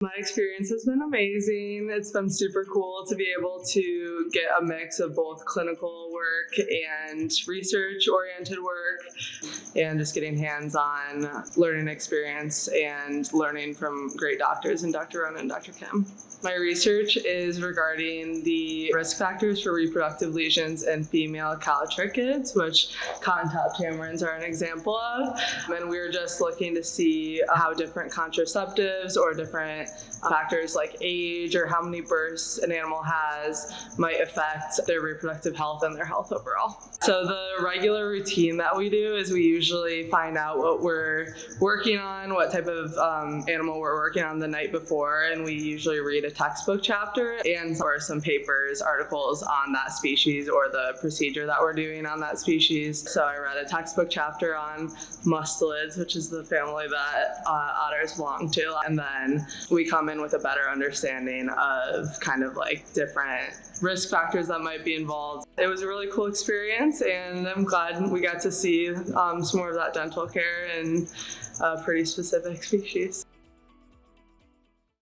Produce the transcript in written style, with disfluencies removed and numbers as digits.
My experience has been amazing. It's been super cool to be able to get a mix of both clinical work and research-oriented work, and just getting hands-on learning experience and learning from great doctors and Dr. Ronan and Dr. Kim. My research is regarding the risk factors for reproductive lesions in female callitrichids, which cotton-top tamarins are an example of. And we were just looking to see how different contraceptives or different factors like age or how many births an animal has might affect their reproductive health and their health overall. So the regular routine that we do is we usually find out what we're working on, what type of animal we're working on the night before, and we usually read a textbook chapter and or some papers, articles on that species or the procedure that we're doing on that species. So I read a textbook chapter on mustelids, which is the family that otters belong to, and then we come in with a better understanding of kind of like different risk factors that might be involved. It was a really cool experience, and I'm glad we got to see some more of that dental care and a pretty specific species.